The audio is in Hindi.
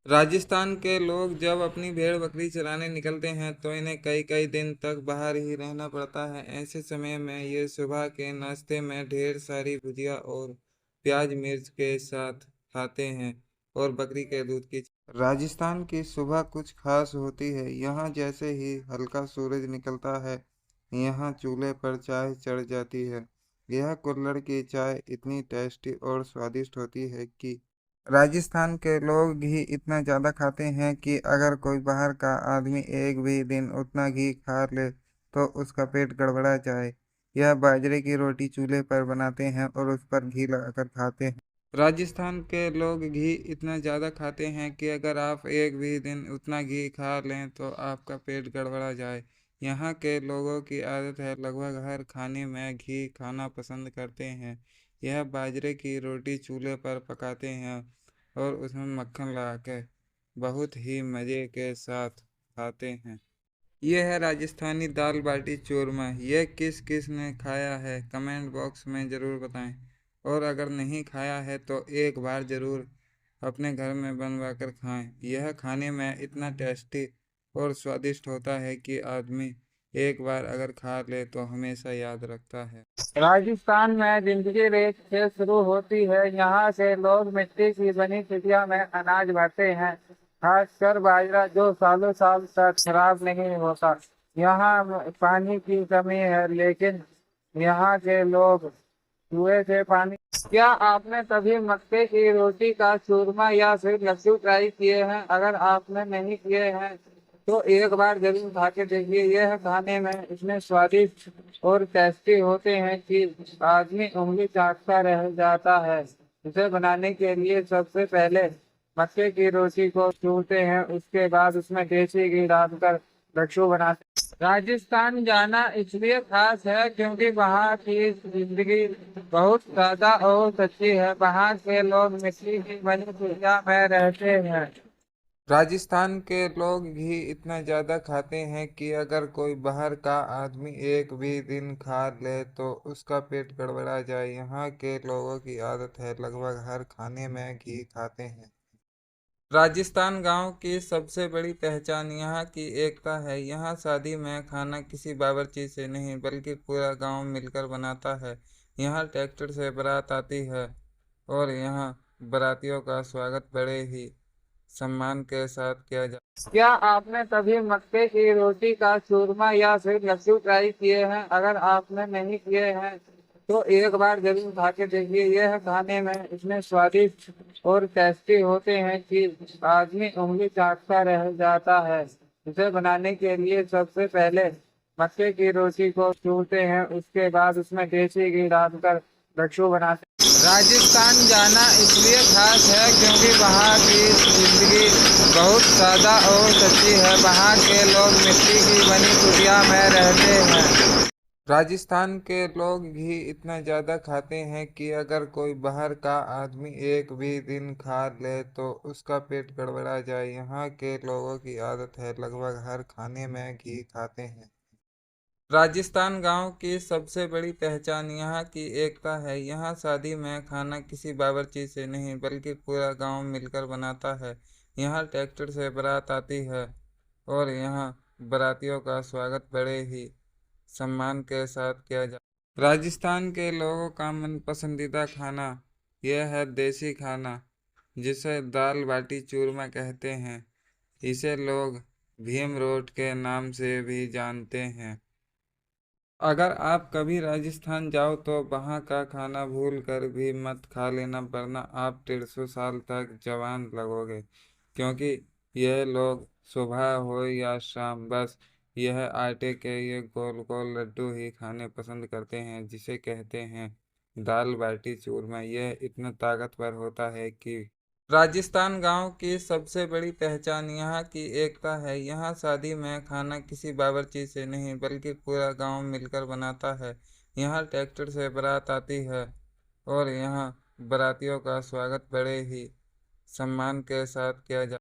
राजस्थान के लोग जब अपनी भेड़ बकरी चराने निकलते हैं तो इन्हें कई कई दिन तक बाहर ही रहना पड़ता है। ऐसे समय में ये सुबह के नाश्ते में ढेर सारी भुजिया और प्याज मिर्च के साथ खाते हैं और बकरी के दूध की। राजस्थान की सुबह कुछ खास होती है। यहाँ जैसे ही हल्का सूरज निकलता है, यहाँ चूल्हे पर चाय चढ़ जाती है। यह कुल्हड़ की चाय इतनी टेस्टी और स्वादिष्ट होती है कि राजस्थान के लोग घी इतना ज़्यादा खाते हैं कि अगर कोई बाहर का आदमी एक भी दिन उतना घी खा ले तो उसका पेट गड़बड़ा जाए। यह बाजरे की रोटी चूल्हे पर बनाते हैं और उस पर घी लगाकर खाते हैं। राजस्थान के लोग घी इतना ज़्यादा खाते हैं कि अगर आप एक भी दिन उतना घी खा लें तो आपका पेट गड़बड़ा जाए। यहाँ के लोगों की आदत है, लगभग हर खाने में घी खाना पसंद करते हैं। यह बाजरे की रोटी चूल्हे पर पकाते हैं और उसमें मक्खन लगा के बहुत ही मज़े के साथ खाते हैं। ये है राजस्थानी दाल बाटी चूरमा। यह किस किस ने खाया है कमेंट बॉक्स में ज़रूर बताएं। और अगर नहीं खाया है तो एक बार ज़रूर अपने घर में बनवा कर खाएं। यह खाने में इतना टेस्टी और स्वादिष्ट होता है कि आदमी एक बार अगर खा ले तो हमेशा याद रखता है। राजस्थान में जिंदगी रेत से शुरू होती है। यहाँ से लोग मिट्टी की बनी चिड़िया में अनाज भरते हैं, खासकर बाजरा, जो सालों साल तक खराब नहीं होता। यहाँ पानी की कमी है, लेकिन यहाँ के लोग कुएं से पानी। क्या आपने कभी मक्के की रोटी का चूरमा या फिर लड्डू ट्राई किए हैं? अगर आपने नहीं किए हैं तो एक बार जरूर खा के देखिए। यह खाने में इतने स्वादिष्ट और टेस्टी होते हैं कि आदमी उंगली चाटता रह जाता है। इसे बनाने के लिए सबसे पहले मक्के की रोटी को चूरते हैं, उसके बाद उसमें देसी घी डालकर लड्डू बनाते हैं। राजस्थान जाना इसलिए खास है क्योंकि वहाँ की जिंदगी बहुत सादा और सच्ची है। वहाँ के लोग मिट्टी की बनी दुनिया में रहते हैं। राजस्थान के लोग घी इतना ज़्यादा खाते हैं कि अगर कोई बाहर का आदमी एक भी दिन खा ले तो उसका पेट गड़बड़ा जाए। यहाँ के लोगों की आदत है, लगभग हर खाने में घी खाते हैं। राजस्थान गांव की सबसे बड़ी पहचान यहाँ की एकता है। यहाँ शादी में खाना किसी बावर्ची से नहीं बल्कि पूरा गांव मिलकर बनाता है। यहाँ ट्रैक्टर से बारात आती है और यहाँ बारातियों का स्वागत बड़े ही सम्मान के साथ किया जाता है। क्या आपने कभी मक्के की रोटी का चूरमा या फिर लड्डू ट्राई किए हैं? अगर आपने नहीं किए हैं तो एक बार जरूर खा के देखिए। यह खाने में इतने स्वादिष्ट और टेस्टी होते हैं कि आदमी उंगली चाटता रह जाता है। इसे बनाने के लिए सबसे पहले मक्के की रोटी को चूरते हैं, उसके बाद उसमें देसी घी डालकर लड्डू बनाते हैं। राजस्थान जाना इसलिए खास है क्योंकि वहाँ की जिंदगी बहुत सादा और सच्ची है। वहाँ के लोग मिट्टी की बनी कुटिया में रहते हैं। राजस्थान के लोग घी इतना ज़्यादा खाते हैं कि अगर कोई बाहर का आदमी एक भी दिन खा ले तो उसका पेट गड़बड़ा जाए। यहाँ के लोगों की आदत है, लगभग हर खाने में घी खाते हैं। राजस्थान गांव की सबसे बड़ी पहचान यहाँ की एकता है। यहाँ शादी में खाना किसी बावर्ची से नहीं बल्कि पूरा गांव मिलकर बनाता है। यहाँ ट्रैक्टर से बारात आती है और यहाँ बारातियों का स्वागत बड़े ही सम्मान के साथ किया जाता है। राजस्थान के लोगों का मन पसंदीदा खाना यह है देसी खाना, जिसे दाल बाटी चूरमा कहते हैं। इसे लोग भीम रोट के नाम से भी जानते हैं। अगर आप कभी राजस्थान जाओ तो वहाँ का खाना भूल कर भी मत खा लेना, वरना आप 150 साल तक जवान लगोगे। क्योंकि यह लोग सुबह हो या शाम बस यह आटे के ये गोल गोल लड्डू ही खाने पसंद करते हैं, जिसे कहते हैं दाल बाटी चूरमा। यह इतना ताकतवर होता है कि राजस्थान गांव की सबसे बड़ी पहचान यहाँ की एकता है। यहाँ शादी में खाना किसी बावर्ची से नहीं बल्कि पूरा गांव मिलकर बनाता है। यहाँ ट्रैक्टर से बारात आती है और यहाँ बारातियों का स्वागत बड़े ही सम्मान के साथ किया जाता है।